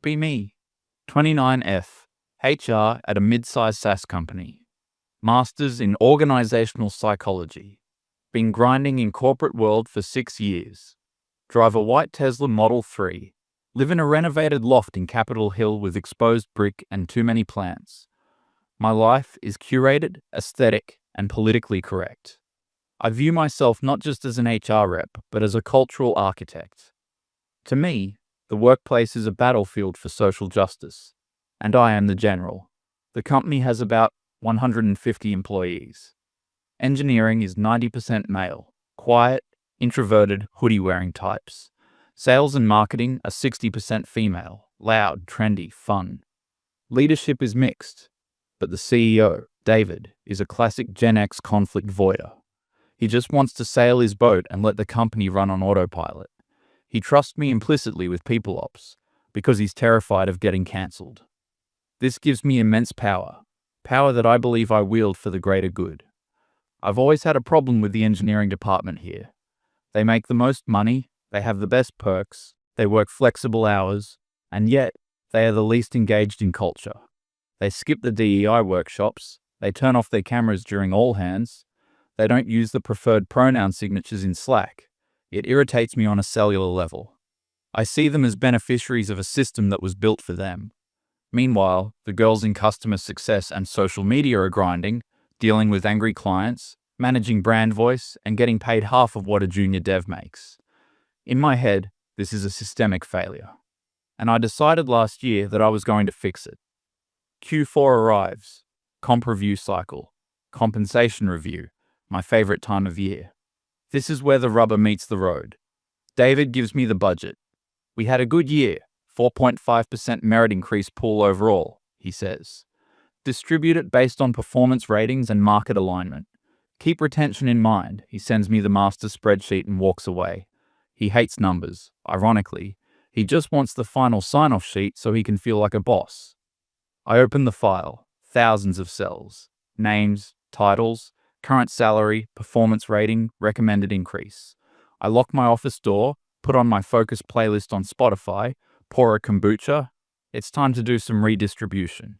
Be me. 29F. HR at a mid-sized SaaS company. Masters in Organizational Psychology. Been grinding in corporate world for 6 years. Drive a white Tesla Model 3. Live in a renovated loft in Capitol Hill with exposed brick and too many plants. My life is curated, aesthetic, and politically correct. I view myself not just as an HR rep, but as a cultural architect. To me, the workplace is a battlefield for social justice, and I am the general. The company has about 150 employees. Engineering is 90% male, quiet, introverted, hoodie-wearing types. Sales and marketing are 60% female, loud, trendy, fun. Leadership is mixed, but the CEO, David, is a classic Gen X conflict voider. He just wants to sail his boat and let the company run on autopilot. He trusts me implicitly with people ops because he's terrified of getting cancelled. This gives me immense power that I believe I wield for the greater good. I've always had a problem with the engineering department here. They make the most money, they have the best perks, they work flexible hours, and yet they are the least engaged in culture. They skip the DEI workshops, they turn off their cameras during all hands, they don't use the preferred pronoun signatures in Slack. It irritates me on a cellular level. I see them as beneficiaries of a system that was built for them. Meanwhile, the girls in customer success and social media are grinding, dealing with angry clients, managing brand voice, and getting paid half of what a junior dev makes. In my head, this is a systemic failure. And I decided last year that I was going to fix it. Q4 arrives. Comp review cycle. Compensation review. My favorite time of year. This is where the rubber meets the road. David gives me the budget. We had a good year, 4.5% merit increase pool overall, he says. Distribute it based on performance ratings and market alignment. Keep retention in mind. He sends me the master spreadsheet and walks away. He hates numbers. Ironically, he just wants the final sign-off sheet so he can feel like a boss. I open the file. Thousands of cells. Names, titles, current salary, performance rating, recommended increase. I lock my office door, put on my focus playlist on Spotify, pour a kombucha. It's time to do some redistribution.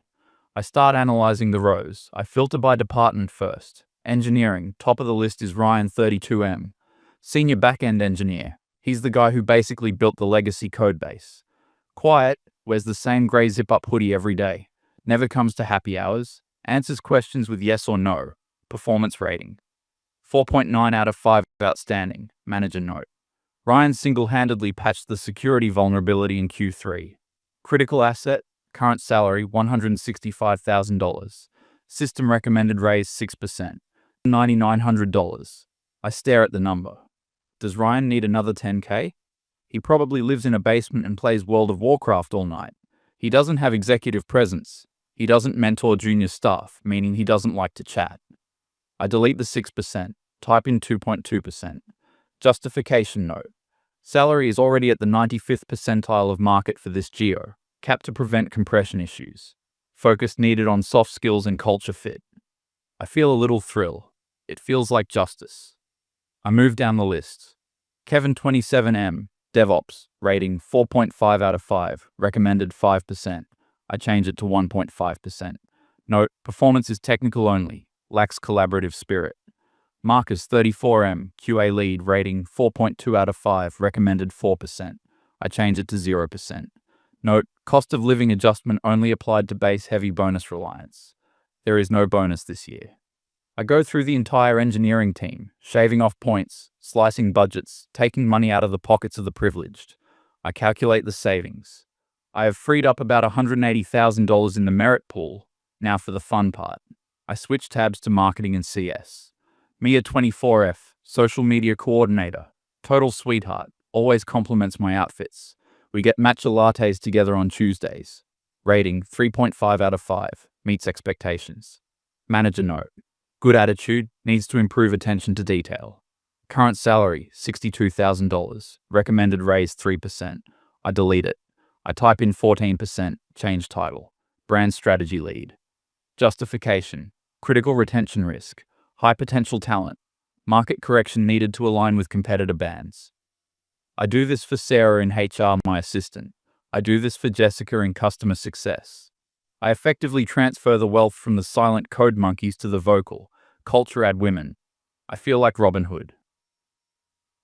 I start analyzing the rows. I filter by department first. Engineering, top of the list is Ryan 32M. Senior backend engineer. He's the guy who basically built the legacy codebase. Quiet, wears the same grey zip-up hoodie every day. Never comes to happy hours. Answers questions with yes or no. Performance rating. 4.9 out of 5 outstanding. Manager note. Ryan single-handedly patched the security vulnerability in Q3. Critical asset, current salary $165,000. System recommended raise 6%. $9,900. I stare at the number. Does Ryan need another 10K? He probably lives in a basement and plays World of Warcraft all night. He doesn't have executive presence. He doesn't mentor junior staff, meaning he doesn't like to chat. I delete the 6%, type in 2.2%. Justification note. Salary is already at the 95th percentile of market for this geo, capped to prevent compression issues. Focus needed on soft skills and culture fit. I feel a little thrill. It feels like justice. I move down the list. Kevin 27M, DevOps, rating 4.5 out of 5, recommended 5%. I change it to 1.5%. Note, performance is technical only, lacks collaborative spirit. Marcus 34M, QA lead, rating 4.2 out of 5, recommended 4%. I change it to 0%. Note, cost of living adjustment only applied to base heavy bonus reliance. There is no bonus this year. I go through the entire engineering team, shaving off points, slicing budgets, taking money out of the pockets of the privileged. I calculate the savings. I have freed up about $180,000 in the merit pool. Now for the fun part. I switch tabs to marketing and CS. Mia 24F, social media coordinator, total sweetheart, always compliments my outfits. We get matcha lattes together on Tuesdays. Rating 3.5 out of 5, meets expectations. Manager note. Good attitude, needs to improve attention to detail. Current salary, $62,000. Recommended raise 3%. I delete it. I type in 14%, change title. Brand strategy lead. Justification. Critical retention risk. High potential talent. Market correction needed to align with competitor bands. I do this for Sarah in HR, my assistant. I do this for Jessica in customer success. I effectively transfer the wealth from the silent code monkeys to the vocal, culture-ad women. I feel like Robin Hood.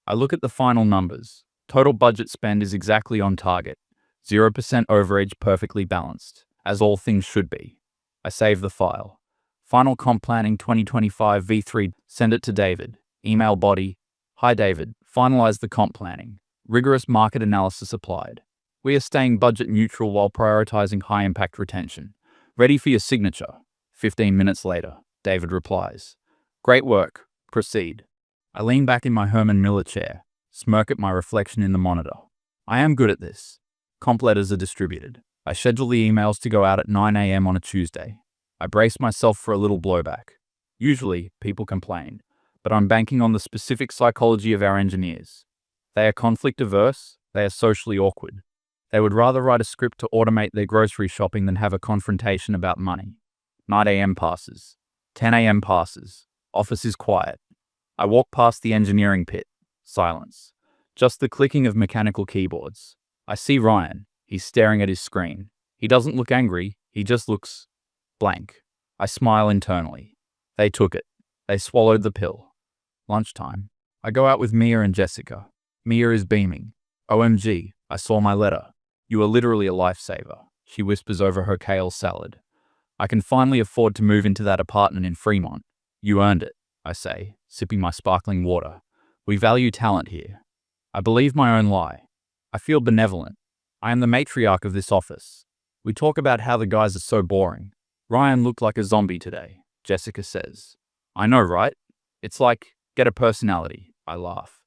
I look at the final numbers. Total budget spend is exactly on target. 0% overage, perfectly balanced, as all things should be. I save the file. Final comp planning 2025 V3. Send it to David. Email body. Hi David. Finalize the comp planning. Rigorous market analysis applied. We are staying budget neutral while prioritizing high impact retention. Ready for your signature. 15 minutes later, David replies. Great work. Proceed. I lean back in my Herman Miller chair, smirk at my reflection in the monitor. I am good at this. Comp letters are distributed. I schedule the emails to go out at 9 a.m. on a Tuesday. I brace myself for a little blowback. Usually, people complain, but I'm banking on the specific psychology of our engineers. They are conflict averse, they are socially awkward. They would rather write a script to automate their grocery shopping than have a confrontation about money. 9 a.m. passes. 10 a.m. passes. Office is quiet. I walk past the engineering pit. Silence. Just the clicking of mechanical keyboards. I see Ryan. He's staring at his screen. He doesn't look angry. He just looks blank. I smile internally. They took it. They swallowed the pill. Lunchtime. I go out with Mia and Jessica. Mia is beaming. OMG, I saw my letter. You are literally a lifesaver, she whispers over her kale salad. I can finally afford to move into that apartment in Fremont. You earned it, I say, sipping my sparkling water. We value talent here. I believe my own lie. I feel benevolent. I am the matriarch of this office. We talk about how the guys are so boring. Ryan looked like a zombie today, Jessica says. I know, right? It's like, get a personality, I laugh.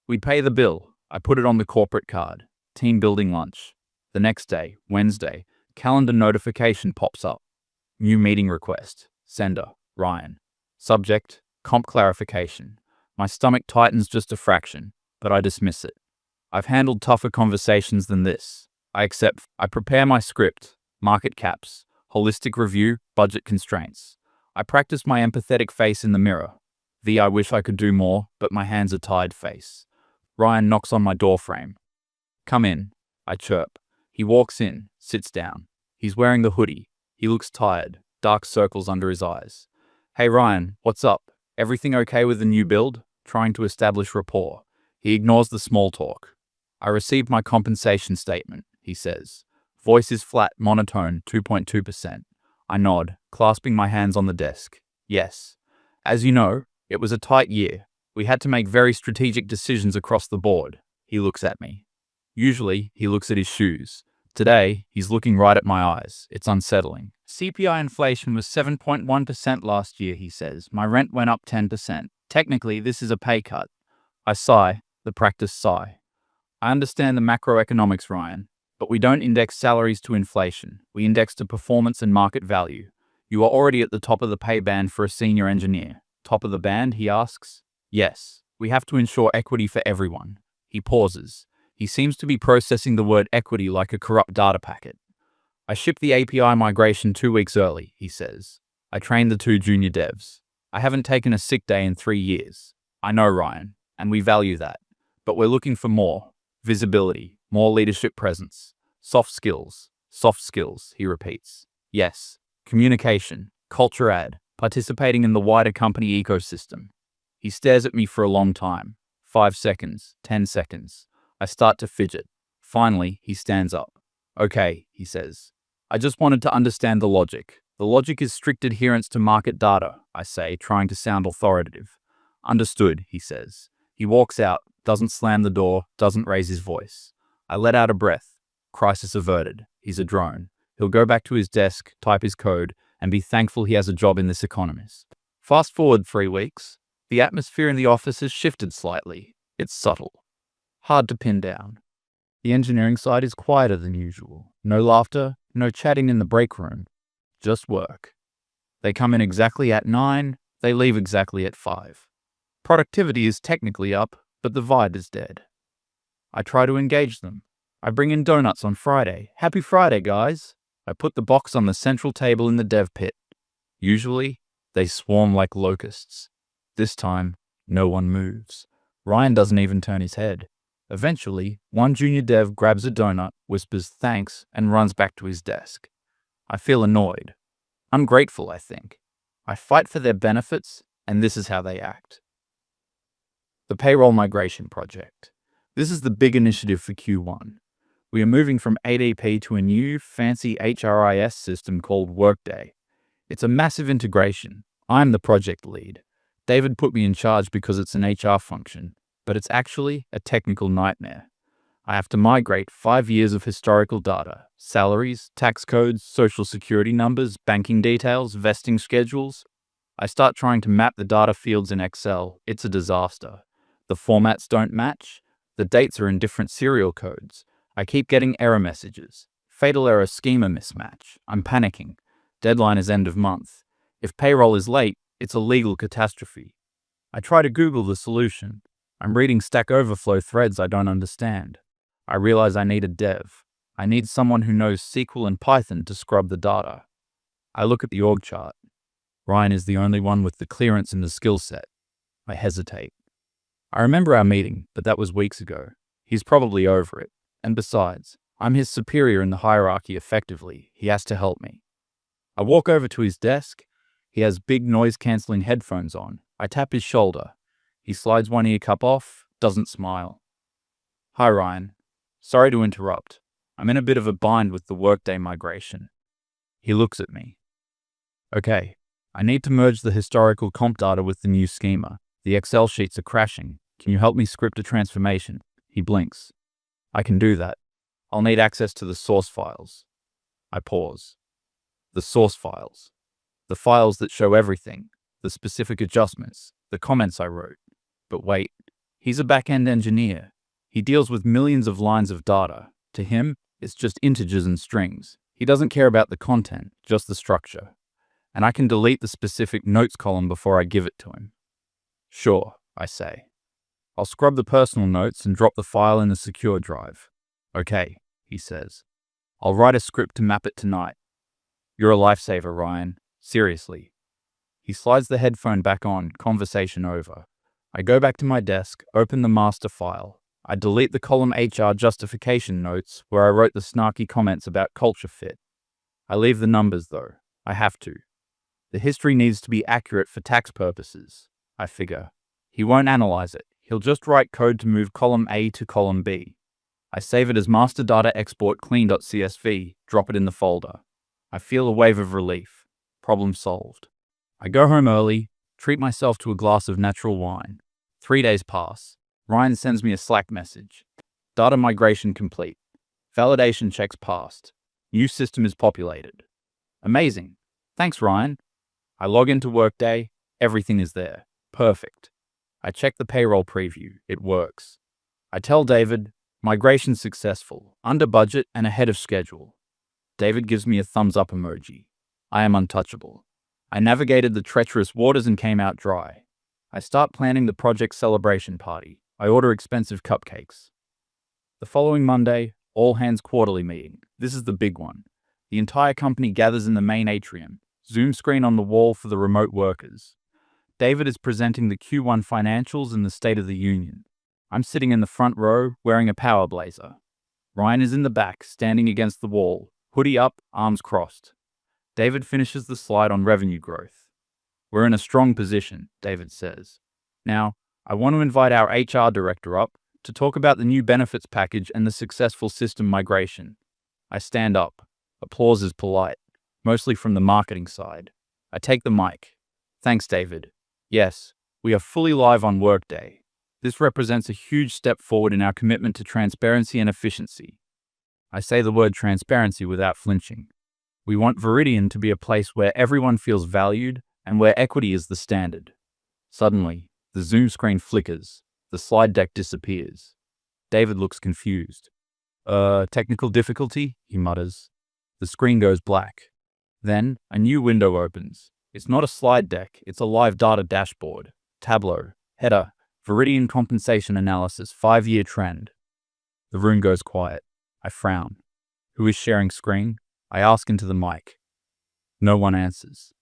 We pay the bill. I put it on the corporate card. Team building lunch. The next day, Wednesday, calendar notification pops up. New meeting request. Sender, Ryan. Subject, comp clarification. My stomach tightens just a fraction, but I dismiss it. I've handled tougher conversations than this. I accept. I prepare my script, market caps, holistic review, budget constraints. I practice my empathetic face in the mirror. The I wish I could do more, but my hands are tied face. Ryan knocks on my doorframe. Come in, I chirp. He walks in, sits down. He's wearing the hoodie. He looks tired, dark circles under his eyes. Hey Ryan, what's up? Everything okay with the new build? Trying to establish rapport. He ignores the small talk. I received my compensation statement, he says. Voice is flat, monotone, 2.2%. I nod, clasping my hands on the desk. Yes. As you know, it was a tight year. We had to make very strategic decisions across the board. He looks at me. Usually, he looks at his shoes. Today, he's looking right at my eyes. It's unsettling. CPI inflation was 7.1% last year, he says. My rent went up 10%. Technically, this is a pay cut. I sigh, the practiced sigh. I understand the macroeconomics, Ryan, but we don't index salaries to inflation. We index to performance and market value. You are already at the top of the pay band for a senior engineer. Top of the band, he asks. Yes, we have to ensure equity for everyone. He pauses. He seems to be processing the word equity like a corrupt data packet. I shipped the API migration 2 weeks early, he says. I trained the 2 junior devs. I haven't taken a sick day in 3 years. I know, Ryan, and we value that. But we're looking for more. Visibility, more leadership presence. Soft skills, he repeats. Yes, communication, culture ad, participating in the wider company ecosystem. He stares at me for a long time. 5 seconds, 10 seconds. I start to fidget. Finally, he stands up. Okay, he says. I just wanted to understand the logic. The logic is strict adherence to market data, I say, trying to sound authoritative. Understood, he says. He walks out, doesn't slam the door, doesn't raise his voice. I let out a breath. Crisis averted. He's a drone. He'll go back to his desk, type his code, and be thankful he has a job in this economist. Fast forward 3 weeks. The atmosphere in the office has shifted slightly. It's subtle. Hard to pin down. The engineering side is quieter than usual. No laughter, no chatting in the break room. Just work. They come in exactly at 9, they leave exactly at 5. Productivity is technically up, but the vibe is dead. I try to engage them. I bring in donuts on Friday. Happy Friday, guys. I put the box on the central table in the dev pit. Usually, they swarm like locusts. This time, no one moves. Ryan doesn't even turn his head. Eventually, one junior dev grabs a donut, whispers thanks, and runs back to his desk. I feel annoyed. Ungrateful, I think. I fight for their benefits, and this is how they act. The payroll migration project. This is the big initiative for Q1. We are moving from ADP to a new, fancy HRIS system called Workday. It's a massive integration. I'm the project lead. David put me in charge because it's an HR function, but it's actually a technical nightmare. I have to migrate 5 years of historical data, salaries, tax codes, social security numbers, banking details, vesting schedules. I start trying to map the data fields in Excel. It's a disaster. The formats don't match. The dates are in different serial codes. I keep getting error messages. Fatal error schema mismatch. I'm panicking. Deadline is end of month. If payroll is late, it's a legal catastrophe. I try to Google the solution. I'm reading Stack Overflow threads I don't understand. I realize I need a dev. I need someone who knows SQL and Python to scrub the data. I look at the org chart. Ryan is the only one with the clearance and the skill set. I hesitate. I remember our meeting, but that was weeks ago. He's probably over it. And besides, I'm his superior in the hierarchy effectively. He has to help me. I walk over to his desk. He has big noise-canceling headphones on. I tap his shoulder. He slides one ear cup off, doesn't smile. Hi, Ryan. Sorry to interrupt. I'm in a bit of a bind with the Workday migration. He looks at me. Okay, I need to merge the historical comp data with the new schema. The Excel sheets are crashing. Can you help me script a transformation? He blinks. I can do that. I'll need access to the source files. I pause. The source files. The files that show everything. The specific adjustments. The comments I wrote. But wait, he's a back-end engineer. He deals with millions of lines of data. To him, it's just integers and strings. He doesn't care about the content, just the structure. And I can delete the specific notes column before I give it to him. Sure, I say. I'll scrub the personal notes and drop the file in a secure drive. Okay, he says. I'll write a script to map it tonight. You're a lifesaver, Ryan. Seriously. He slides the headphone back on, conversation over. I go back to my desk, open the master file. I delete the column HR justification notes where I wrote the snarky comments about culture fit. I leave the numbers though. I have to. The history needs to be accurate for tax purposes, I figure. He won't analyze it. He'll just write code to move column A to column B. I save it as master data export clean.csv, drop it in the folder. I feel a wave of relief. Problem solved. I go home early, treat myself to a glass of natural wine. 3 days pass. Ryan sends me a Slack message. Data migration complete. Validation checks passed. New system is populated. Amazing. Thanks, Ryan. I log into Workday. Everything is there. Perfect. I check the payroll preview. It works. I tell David, migration successful, under budget and ahead of schedule. David gives me a thumbs up emoji. I am untouchable. I navigated the treacherous waters and came out dry. I start planning the project celebration party. I order expensive cupcakes. The following Monday, all hands quarterly meeting. This is the big one. The entire company gathers in the main atrium. Zoom screen on the wall for the remote workers. David is presenting the Q1 financials and the State of the Union. I'm sitting in the front row, wearing a power blazer. Ryan is in the back, standing against the wall, hoodie up, arms crossed. David finishes the slide on revenue growth. We're in a strong position, David says. Now, I want to invite our HR director up to talk about the new benefits package and the successful system migration. I stand up. Applause is polite, mostly from the marketing side. I take the mic. Thanks, David. Yes, we are fully live on Workday. This represents a huge step forward in our commitment to transparency and efficiency. I say the word transparency without flinching. We want Viridian to be a place where everyone feels valued and where equity is the standard. Suddenly, the Zoom screen flickers. The slide deck disappears. David looks confused. Technical difficulty? He mutters. The screen goes black. Then, a new window opens. It's not a slide deck, it's a live data dashboard. Tableau. Header. Viridian compensation analysis, 5-year trend. The room goes quiet. I frown. Who is sharing screen? I ask into the mic. No one answers.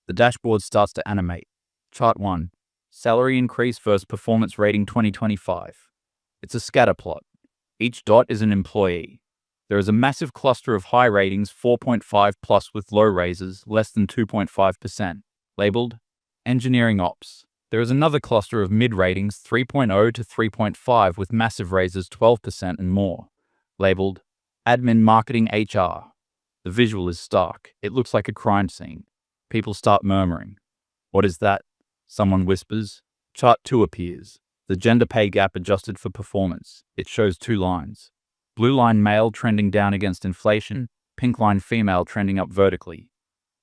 The dashboard starts to animate. Chart 1. Salary increase versus performance rating 2025. It's a scatter plot. Each dot is an employee. There is a massive cluster of high ratings 4.5 plus with low raises less than 2.5%, labeled Engineering Ops. There is another cluster of mid ratings 3.0 to 3.5 with massive raises 12% and more, labeled Admin Marketing HR. The visual is stark. It looks like a crime scene. People start murmuring. What is that? Someone whispers. Chart 2 appears. The gender pay gap adjusted for performance. It shows 2 lines. Blue line male trending down against inflation, pink line female trending up vertically.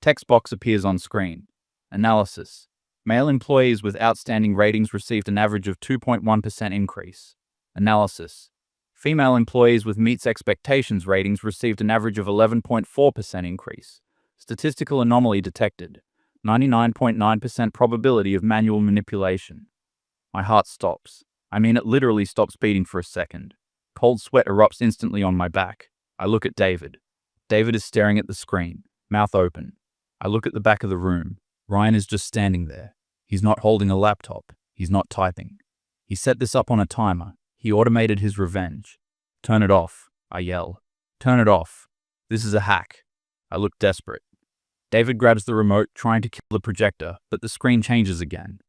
Text box appears on screen. Analysis. Male employees with outstanding ratings received an average of 2.1% increase. Analysis. Female employees with meets expectations ratings received an average of 11.4% increase. Statistical anomaly detected. 99.9% probability of manual manipulation. My heart stops. I mean, it literally stops beating for a second. Cold sweat erupts instantly on my back. I look at David. David is staring at the screen, mouth open. I look at the back of the room. Ryan is just standing there. He's not holding a laptop. He's not typing. He set this up on a timer. He automated his revenge. Turn it off, I yell. Turn it off. This is a hack. I look desperate. David grabs the remote, trying to kill the projector, but the screen changes again.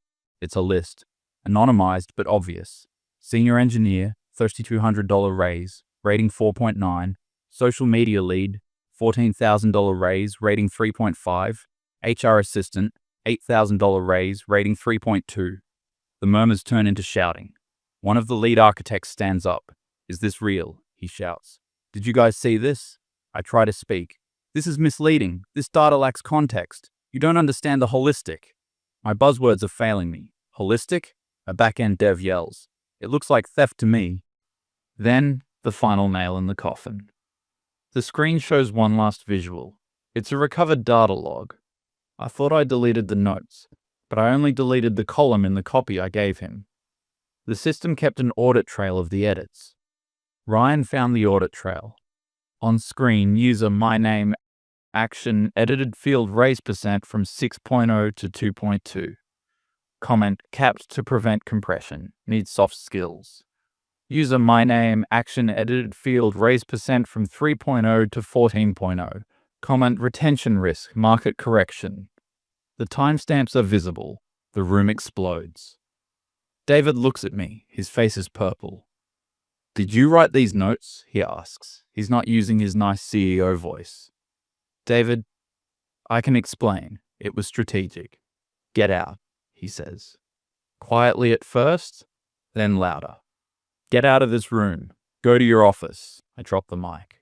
It's a list. Anonymized but obvious. Senior engineer, $3,200 raise, rating 4.9. Social media lead, $14,000 raise, rating 3.5. HR assistant, $8,000 raise, rating 3.2. The murmurs turn into shouting. One of the lead architects stands up. Is this real? He shouts. Did you guys see this? I try to speak. This is misleading. This data lacks context. You don't understand the holistic. My buzzwords are failing me. Holistic? A back-end dev yells. It looks like theft to me. Then, the final nail in the coffin. The screen shows one last visual. It's a recovered data log. I thought I deleted the notes, but I only deleted the column in the copy I gave him. The system kept an audit trail of the edits. Ryan found the audit trail. On screen, user my name action edited field raise percent from 6.0 to 2.2. Comment capped to prevent compression. Needs soft skills. User my name action edited field raise percent from 3.0 to 14.0. Comment retention risk market correction. The timestamps are visible. The room explodes. David looks at me. His face is purple. Did you write these notes? He asks. He's not using his nice CEO voice. David, I can explain. It was strategic. Get out, he says. Quietly at first, then louder. Get out of this room. Go to your office. I drop the mic.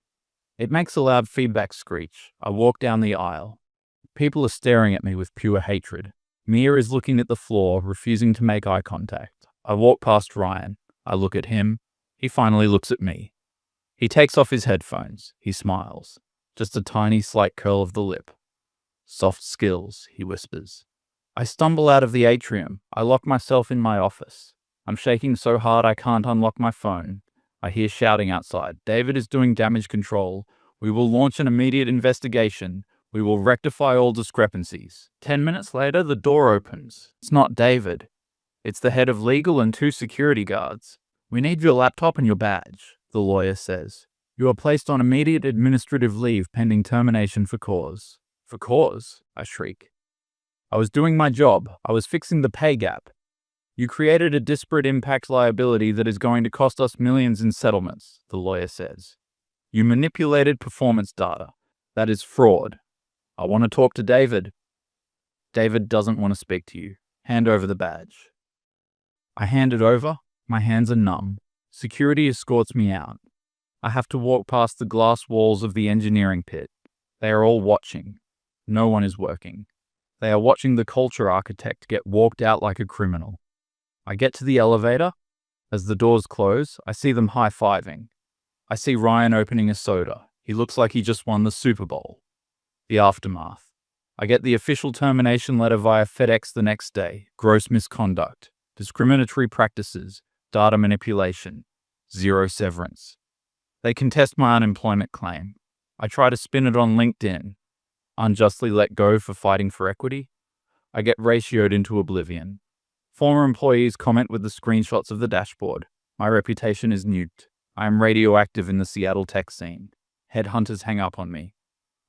It makes a loud feedback screech. I walk down the aisle. People are staring at me with pure hatred. Mia is looking at the floor, refusing to make eye contact. I walk past Ryan. I look at him. He finally looks at me. He takes off his headphones. He smiles. Just a tiny, slight curl of the lip. Soft skills, he whispers. I stumble out of the atrium. I lock myself in my office. I'm shaking so hard I can't unlock my phone. I hear shouting outside. David is doing damage control. We will launch an immediate investigation. We will rectify all discrepancies. 10 minutes later, the door opens. It's not David. It's the head of legal and 2 security guards. We need your laptop and your badge, the lawyer says. You are placed on immediate administrative leave pending termination for cause. For cause? I shriek. I was doing my job. I was fixing the pay gap. You created a disparate impact liability that is going to cost us millions in settlements, the lawyer says. You manipulated performance data. That is fraud. I want to talk to David. David doesn't want to speak to you. Hand over the badge. I hand it over. My hands are numb. Security escorts me out. I have to walk past the glass walls of the engineering pit. They are all watching. No one is working. They are watching the culture architect get walked out like a criminal. I get to the elevator. As the doors close, I see them high-fiving. I see Ryan opening a soda. He looks like he just won the Super Bowl. The aftermath. I get the official termination letter via FedEx the next day. Gross misconduct. Discriminatory practices. Data manipulation. 0 severance. They contest my unemployment claim. I try to spin it on LinkedIn. Unjustly let go for fighting for equity. I get ratioed into oblivion. Former employees comment with the screenshots of the dashboard. My reputation is nuked. I am radioactive in the Seattle tech scene. Headhunters hang up on me.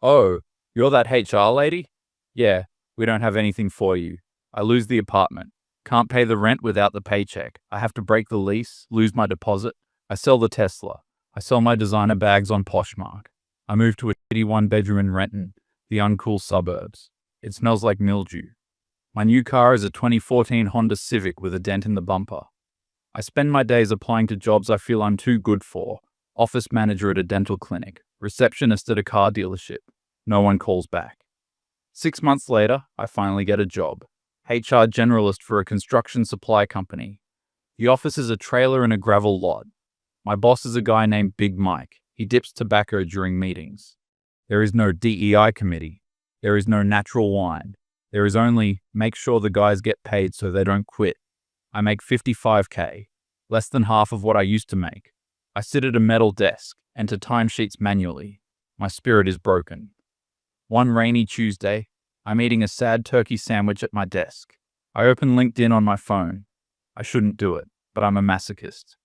Oh, you're that HR lady? Yeah, we don't have anything for you. I lose the apartment. Can't pay the rent without the paycheck. I have to break the lease, lose my deposit. I sell the Tesla. I sell my designer bags on Poshmark. I move to a shitty one-bedroom in Renton, the uncool suburbs. It smells like mildew. My new car is a 2014 Honda Civic with a dent in the bumper. I spend my days applying to jobs I feel I'm too good for. Office manager at a dental clinic, receptionist at a car dealership. No one calls back. 6 months later, I finally get a job. HR generalist for a construction supply company. The office is a trailer and a gravel lot. My boss is a guy named Big Mike. He dips tobacco during meetings. There is no DEI committee. There is no natural wine. There is only make sure the guys get paid so they don't quit. I make $55K, less than half of what I used to make. I sit at a metal desk, enter timesheets manually. My spirit is broken. One rainy Tuesday, I'm eating a sad turkey sandwich at my desk. I open LinkedIn on my phone. I shouldn't do it, but I'm a masochist.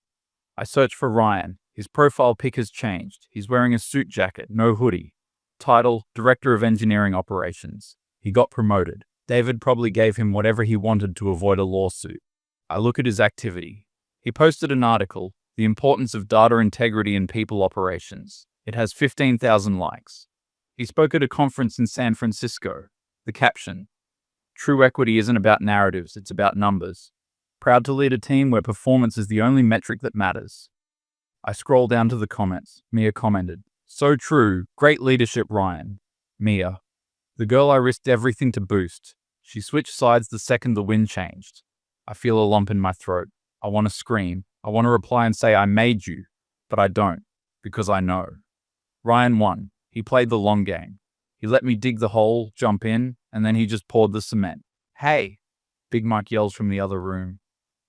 I search for Ryan. His profile pic has changed. He's wearing a suit jacket, no hoodie. Title, Director of Engineering Operations. He got promoted. David probably gave him whatever he wanted to avoid a lawsuit. I look at his activity. He posted an article, The Importance of Data Integrity in People Operations. It has 15,000 likes. He spoke at a conference in San Francisco. The caption, True equity isn't about narratives, it's about numbers. Proud to lead a team where performance is the only metric that matters. I scroll down to the comments. Mia commented, So true, great leadership, Ryan. Mia, the girl I risked everything to boost. She switched sides the second the wind changed. I feel a lump in my throat. I want to scream. I want to reply and say I made you, but I don't, because I know. Ryan won. He played the long game. He let me dig the hole, jump in, and then he just poured the cement. Hey, Big Mike yells from the other room.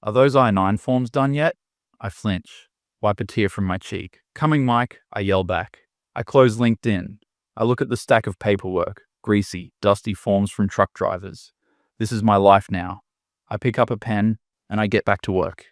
Are those I-9 forms done yet? I flinch, wipe a tear from my cheek. Coming, Mike, I yell back. I close LinkedIn. I look at the stack of paperwork, greasy, dusty forms from truck drivers. This is my life now. I pick up a pen and I get back to work.